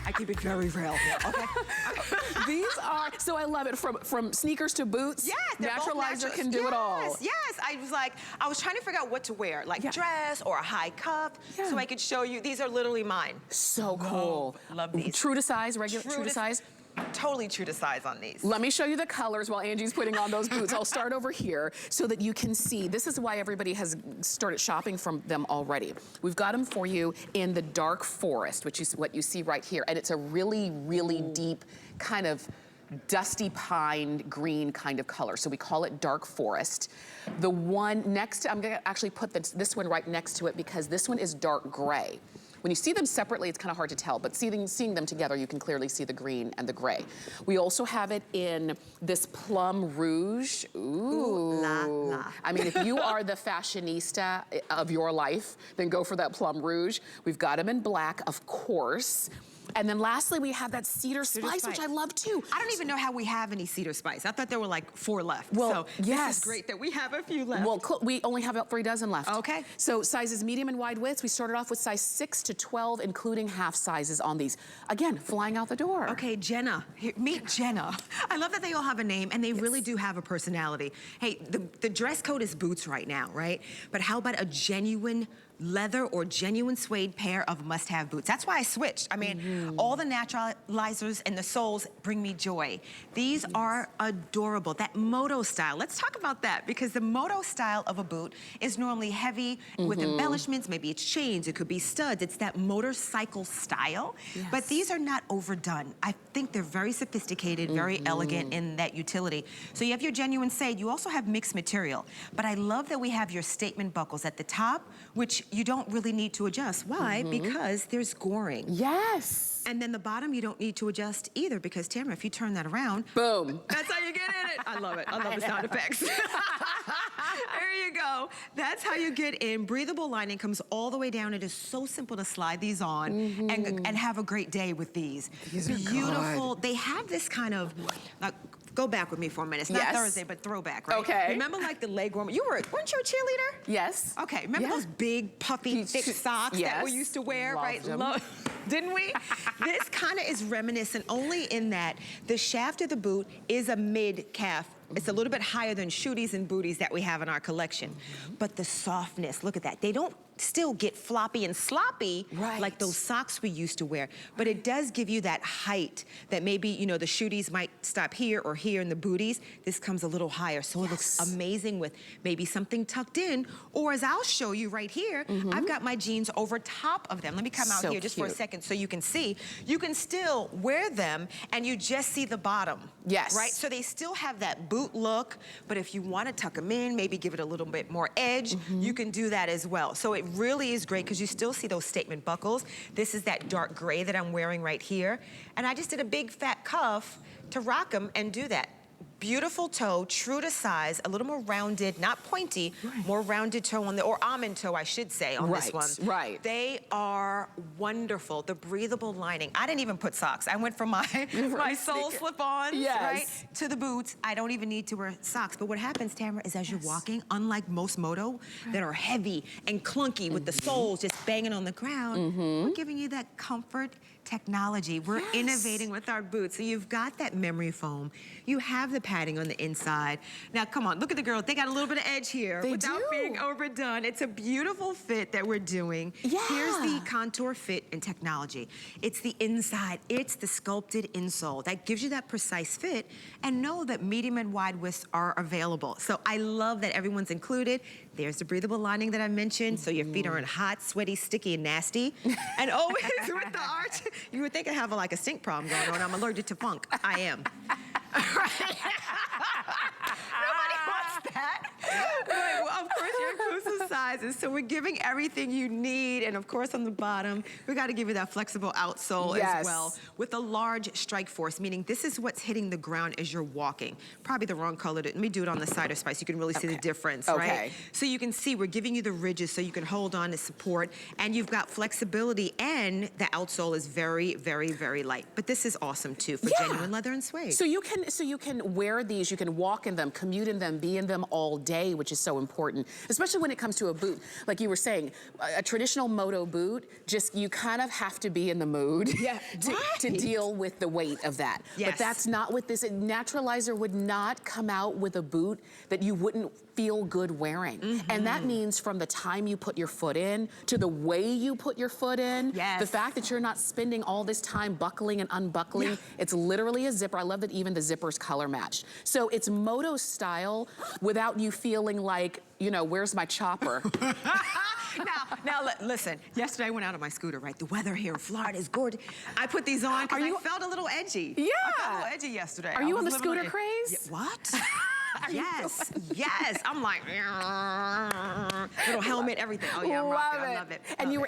I keep it very real here, okay? These are, so I love it, from sneakers to boots. Yes, Naturalizer can do it all. Yes, I was trying to figure out what to wear, like dress or a high cuff, so I could show you. These are literally mine. So cool. Love these. True to size, regular, true to size. Totally true to size on these. Let me show you the colors while Angie's putting on those boots. I'll start over here so that you can see. This is why everybody has started shopping from them already. We've got them for you in the dark forest, which is what you see right here. And it's a really, really deep kind of dusty pine green kind of color. So we call it dark forest. The one next, I'm gonna actually put this one right next to it because this one is dark gray. When you see them separately, it's kind of hard to tell, but seeing them together, you can clearly see the green and the gray. We also have it in this plum rouge. Ooh. La, la. I mean, if you are the fashionista of your life, then go for that plum rouge. We've got them in black, of course. And then lastly, we have that cedar spice, which I love too. I don't even know how we have any cedar spice. I thought there were like 4 left. Well, so this is great that we have a few left. Well, we only have about 3 dozen left. Okay. So sizes medium and wide widths. We started off with size 6 to 12, including half sizes on these. Again, flying out the door. Okay, Genna. Here, meet Genna. I love that they all have a name and they really do have a personality. Hey, the dress code is boots right now, right? But how about a genuine leather or genuine suede pair of must-have boots? That's why I switched. I mean, all the naturalizers and the soles bring me joy. These are adorable. That moto style, let's talk about that, because the moto style of a boot is normally heavy with embellishments. Maybe it's chains, it could be studs. It's that motorcycle style, but these are not overdone. I think they're very sophisticated, very elegant in that utility. So you have your genuine suede, you also have mixed material, but I love that we have your statement buckles at the top, which you don't really need to adjust. Why? Because there's goring. Yes. And then the bottom you don't need to adjust either, because Tamara, if you turn that around, boom. That's how you get in it. I love it. I love the sound effects. There you go. That's how you get in. Breathable lining comes all the way down. It is so simple to slide these on and have a great day with these. These are beautiful. good. They have this kind of, go back with me for a minute. It's not Thursday, but throwback, right? Okay. Remember like the leg warmer? Weren't you a cheerleader? Yes. Okay, remember those big, puffy, thick socks that we used to wear, right? Didn't we? This kind of is reminiscent only in that the shaft of the boot is a mid-calf. It's a little bit higher than shooties and booties that we have in our collection. But the softness, look at that. They don't still get floppy and sloppy like those socks we used to wear. But it does give you that height that maybe, you know, the shooties might stop here or here in the booties. This comes a little higher. So it looks amazing with maybe something tucked in. Or as I'll show you right here, I've got my jeans over top of them. Let me come out here just for a second so you can see. You can still wear them and you just see the bottom. Yes. Right? So they still have that boot look, but if you want to tuck them in, maybe give it a little bit more edge, you can do that as well. So it really is great because you still see those statement buckles. This is that dark gray that I'm wearing right here. And I just did a big fat cuff to rock them and do that. Beautiful toe, true to size, a little more rounded, not pointy, more rounded toe on the, or almond toe, I should say, on this one. Right. They are wonderful. The breathable lining. I didn't even put socks. I went from my sole slip-ons, right, to the boots. I don't even need to wear socks. But what happens, Tamara, is as you're walking, unlike most moto that are heavy and clunky with the soles just banging on the ground, we're giving you that comfort technology. We're innovating with our boots. So you've got that memory foam. You have the padding on the inside. Now, come on, look at the girls. They got a little bit of edge here without being overdone. It's a beautiful fit that we're doing. Here's the contour fit and technology. It's the inside. It's the sculpted insole. That gives you that precise fit. And know that medium and wide widths are available. So I love that everyone's included. There's the breathable lining that I mentioned. So your feet aren't hot, sweaty, sticky, and nasty. And always with the arch, you would think I have like a stink problem going on. I'm allergic to funk. I am. Nobody wants that. Well, of course, your inclusive sizes. So we're giving everything you need. And of course, on the bottom, we got to give you that flexible outsole as well with a large strike force, meaning this is what's hitting the ground as you're walking. Probably the wrong color. Let me do it on the cider spice. You can really see the difference, right? So you can see we're giving you the ridges so you can hold on to support. And you've got flexibility, and the outsole is very, very, very light. But this is awesome too for genuine leather and suede. So you can wear these, you can walk in them, commute in them, be in them all day, which is so important, especially when it comes to a boot. boot. Like you were saying, a traditional moto boot, just you kind of have to be in the mood to deal with the weight of that. Yes. But that's not what this, Naturalizer would not come out with a boot that you wouldn't feel good wearing. And that means from the time you put your foot in to the way you put your foot in, the fact that you're not spending all this time buckling and unbuckling, it's literally a zipper. I love that even the zipper's color matched. So it's moto style without you feeling like, you know, where's my chopper? Now, listen, yesterday I went out on my scooter, right? The weather here in Florida is gorgeous. I put these on because I felt a little edgy. Yeah. I felt a little edgy yesterday. Are you on the scooter craze? Yeah, what? Yes, yes. I'm like, little helmet, everything. Oh yeah, I love it. And you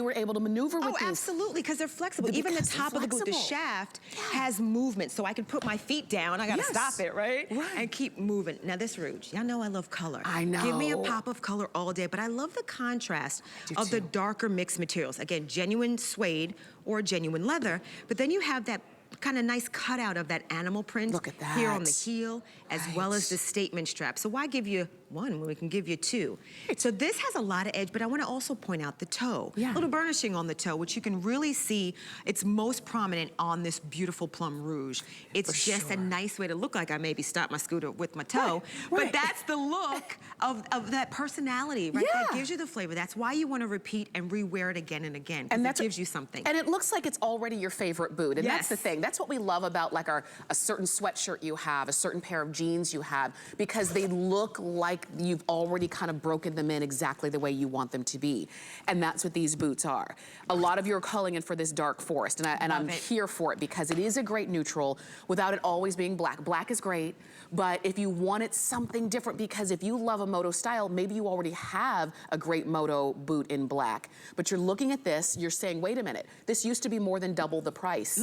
were able to maneuver with these. Oh, absolutely, because they're flexible. Even the top of the boot, the shaft has movement, so I can put my feet down. I gotta stop it, right? And keep moving. Now this rouge, y'all know I love color. I know. Give me a pop of color all day, but I love the contrast of the darker mixed materials. Again, genuine suede or genuine leather, but then you have that kind of nice cutout of that animal print. Look at that. Here on the heel, as well as the statement strap. So why give you one when we can give you two? So this has a lot of edge, but I want to also point out the toe. A little burnishing on the toe, which you can really see. It's most prominent on this beautiful plum rouge. It's just a nice way to look like I maybe stopped my scooter with my toe. But that's the look of that personality, right? That gives you the flavor. That's why you want to repeat and rewear it again and again, because it gives you something. And it looks like it's already your favorite boot, and that's the thing. That's what we love about like a certain sweatshirt you have, a certain pair of jeans you have, because they look like you've already kind of broken them in exactly the way you want them to be. And that's what these boots are. A lot of you are calling in for this dark forest, and I'm here for it because it is a great neutral without it always being black. Black is great, but if you wanted something different, because if you love a moto style, maybe you already have a great moto boot in black, but you're looking at this, you're saying, wait a minute, this used to be more than double the price.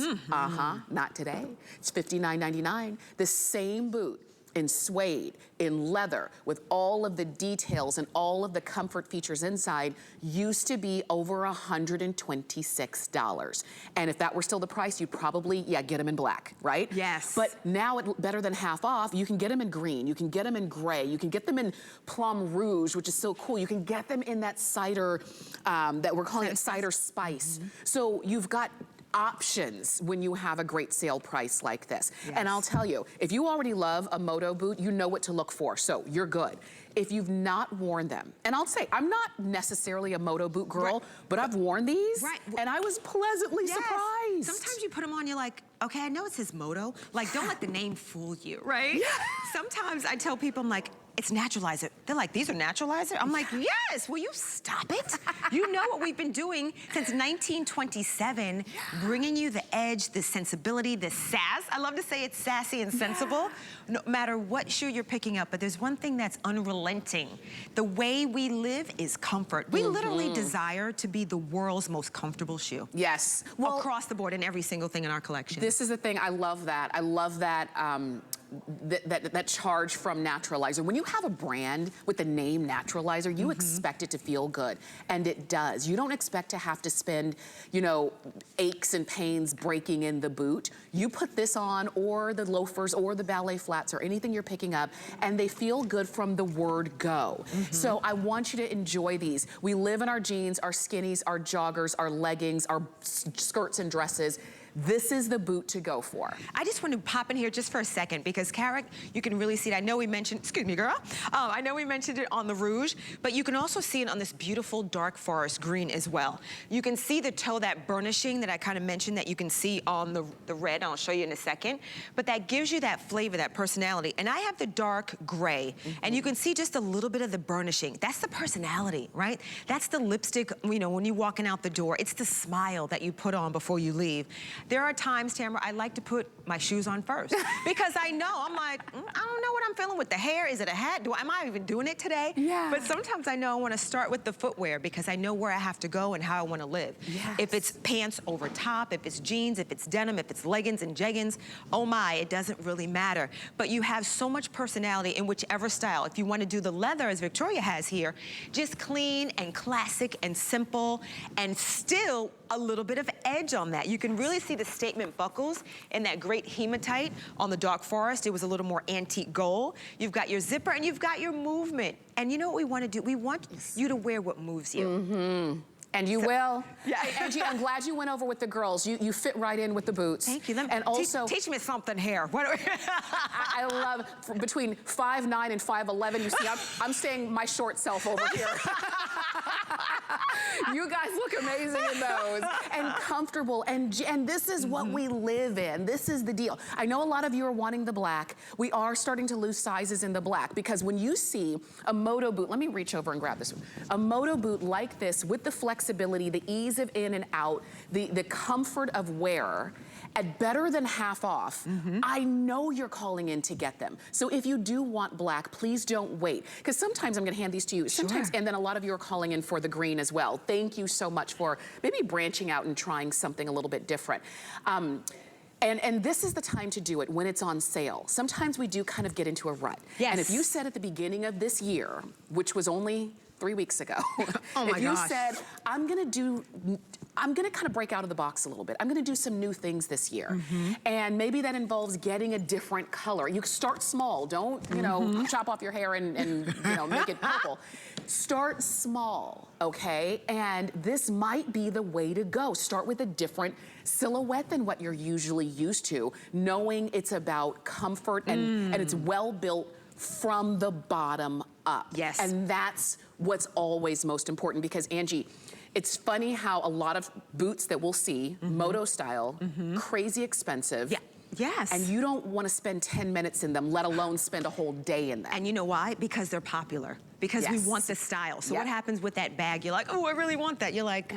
Not today. It's $59.99. The same boot in suede, in leather, with all of the details and all of the comfort features inside, used to be over $126. And if that were still the price, you'd probably, get them in black, right? Yes. But now, better than half off, you can get them in green, you can get them in gray, you can get them in plum rouge, which is so cool. You can get them in that cider, that we're calling it cider spice. So you've got options when you have a great sale price like this. And I'll tell you, if you already love a moto boot, you know what to look for, so you're good. If you've not worn them, and I'll say, I'm not necessarily a moto boot girl, but I've worn these, and I was pleasantly surprised. Sometimes you put them on, you're like, okay, I know it says moto. Like, don't let the name fool you, right? Sometimes I tell people, I'm like, it's Naturalizer. They're like, these are Naturalizer? I'm like, yes, will you stop it? You know what we've been doing since 1927, bringing you the edge, the sensibility, the sass. I love to say it's sassy and sensible, no matter what shoe you're picking up, but there's one thing that's unrelenting. The way we live is comfort. We literally desire to be the world's most comfortable shoe. Yes. Well, across the board in every single thing in our collection. This is the thing, I love that. I love that, that charge from Naturalizer. When you have a brand with the name Naturalizer, you expect it to feel good, and it does. You don't expect to have to spend, you know, aches and pains breaking in the boot. You put this on, or the loafers, or the ballet flats, or anything you're picking up, and they feel good from the word go. So I want you to enjoy these. We live in our jeans, our skinnies, our joggers, our leggings, our skirts and dresses. This is the boot to go for. I just want to pop in here just for a second because Carrick, you can really see it. I know we mentioned, excuse me, girl. I know we mentioned it on the rouge, but you can also see it on this beautiful dark forest green as well. You can see the toe, that burnishing that I kind of mentioned that you can see on the red. I'll show you in a second. But that gives you that flavor, that personality. And I have the dark gray, and you can see just a little bit of the burnishing. That's the personality, right? That's the lipstick, you know, when you're walking out the door. It's the smile that you put on before you leave. There are times, Tamara, I like to put my shoes on first because I know, I'm like, I don't know what I'm feeling with the hair. Is it a hat? Am I even doing it today? But sometimes I know I want to start with the footwear because I know where I have to go and how I want to live. If it's pants over top, if it's jeans, if it's denim, if it's leggings and jeggings, oh my, it doesn't really matter. But you have so much personality in whichever style. If you want to do the leather, as Victoria has here, just clean and classic and simple and still a little bit of edge on that. You can really see the statement buckles in that great hematite. On the dark forest, it was a little more antique gold. You've got your zipper and you've got your movement. And you know what we want to do? We want you to wear what moves you. Mm-hmm. And you will. Yeah. Hey, Angie, I'm glad you went over with the girls. You fit right in with the boots. Thank you. And also teach me something here. What I love between 5'9" and 5'11". You see, I'm staying my short self over here. You guys look amazing in those and comfortable. And this is what we live in. This is the deal. I know a lot of you are wanting the black. We are starting to lose sizes in the black because when you see a moto boot, let me reach over and grab this one. A moto boot like this with the flexibility, the ease of in and out, the comfort of wear, at better than half off, I know you're calling in to get them. So if you do want black, please don't wait. Because sometimes I'm gonna hand these to you. Sometimes, and then a lot of you are calling in for the green as well. Thank you so much for maybe branching out and trying something a little bit different. And this is the time to do it when it's on sale. Sometimes we do kind of get into a rut. Yes. And if you said at the beginning of this year, which was only 3 weeks ago, if you said, I'm gonna kind of break out of the box a little bit. I'm gonna do some new things this year. And maybe that involves getting a different color. You start small, don't, you know, chop off your hair and you know, make it purple. Start small, okay? And this might be the way to go. Start with a different silhouette than what you're usually used to, knowing it's about comfort and it's well built from the bottom up. Yes. And that's what's always most important because Angie, it's funny how a lot of boots that we'll see, moto style, crazy expensive. Yeah. Yes. And you don't want to spend 10 minutes in them, let alone spend a whole day in them. And you know why? Because they're popular. Because we want the style. So what happens with that bag? You're like, oh, I really want that. You're like,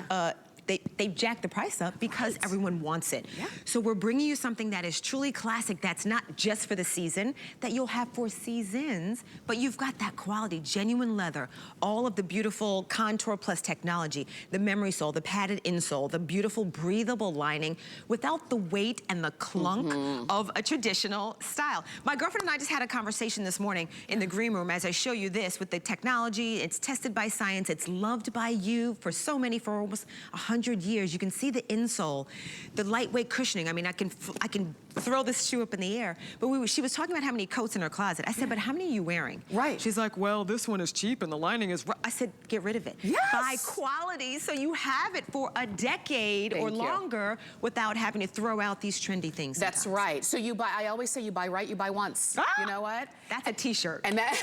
they jack the price up because everyone wants it. Yeah. So we're bringing you something that is truly classic, that's not just for the season, that you'll have for seasons, but you've got that quality, genuine leather, all of the beautiful contour plus technology, the memory sole, the padded insole, the beautiful breathable lining, without the weight and the clunk of a traditional style. My girlfriend and I just had a conversation this morning in the green room as I show you this with the technology. It's tested by science. It's loved by you for so many, for almost 100 years. You can see the insole, the lightweight cushioning. I mean, I can throw this shoe up in the air. But she was talking about how many coats in her closet. I said, but how many are you wearing? Right. She's like, well, this one is cheap and the lining is... I said, get rid of it. Yes. Buy quality so you have it for a decade or longer without having to throw out these trendy things. That's right. So you buy, I always say you buy right, you buy once. You know what? That's a t-shirt. And that...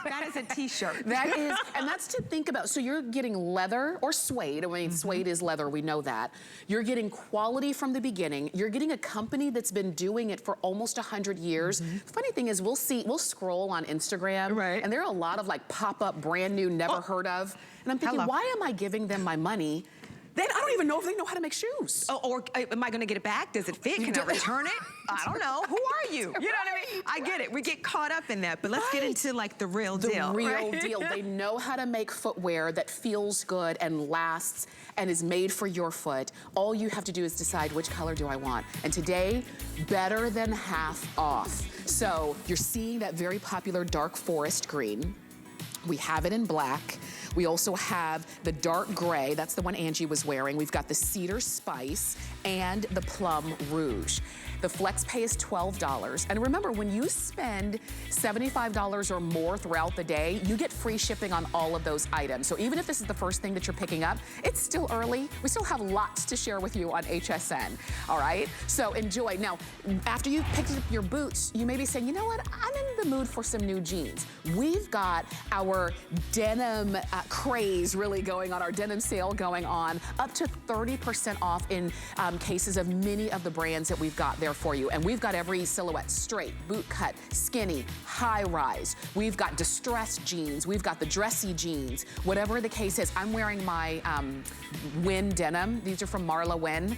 That is a t-shirt. That is, and that's to think about. So you're getting leather or suede. I mean, suede is leather, we know that. You're getting quality from the beginning. You're getting a company that's been doing it for almost 100 years. The funny thing is, we'll scroll on Instagram, and there are a lot of like pop-up, brand new, never heard of. And I'm thinking, why am I giving them my money? Then I don't even know if they know how to make shoes. Oh, or am I gonna get it back? Does it fit? Can I return it? I don't know. Who are you? You know what I mean? I get it. We get caught up in that, but let's get into like the real deal. The real deal. They know how to make footwear that feels good and lasts and is made for your foot. All you have to do is decide which color do I want. And today, better than half off. So you're seeing that very popular dark forest green. We have it in black. We also have the dark gray, that's the one Angie was wearing. We've got the cedar spice and the plum rouge. The flex pay is $12. And remember, when you spend $75 or more throughout the day, you get free shipping on all of those items. So even if this is the first thing that you're picking up, it's still early. We still have lots to share with you on HSN, all right? So enjoy. Now, after you've picked up your boots, you may be saying, you know what, I'm in the mood for some new jeans. We've got our denim craze really going on, our denim sale going on, up to 30% off in cases of many of the brands that we've got there for you. And we've got every silhouette, straight, boot cut, skinny, high rise. We've got distressed jeans. We've got the dressy jeans. Whatever the case is, I'm wearing my Wynn denim. These are from Marla Wynn.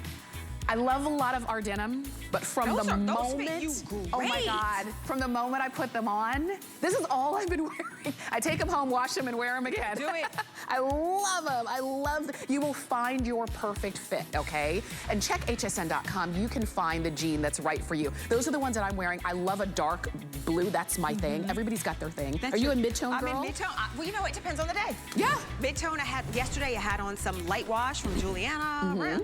I love a lot of our denim, but from the moment, oh my God, from the moment I put them on, this is all I've been wearing. I take them home, wash them, and wear them again. Do it. I love them. I love them. You will find your perfect fit, okay? And check hsn.com. You can find the jean that's right for you. Those are the ones that I'm wearing. I love a dark blue. That's my thing. Everybody's got their thing. Are you a mid-tone girl? I'm in mid-tone. Well, you know, it depends on the day. Yeah. Mid-tone, yesterday I had on some light wash from Juliana.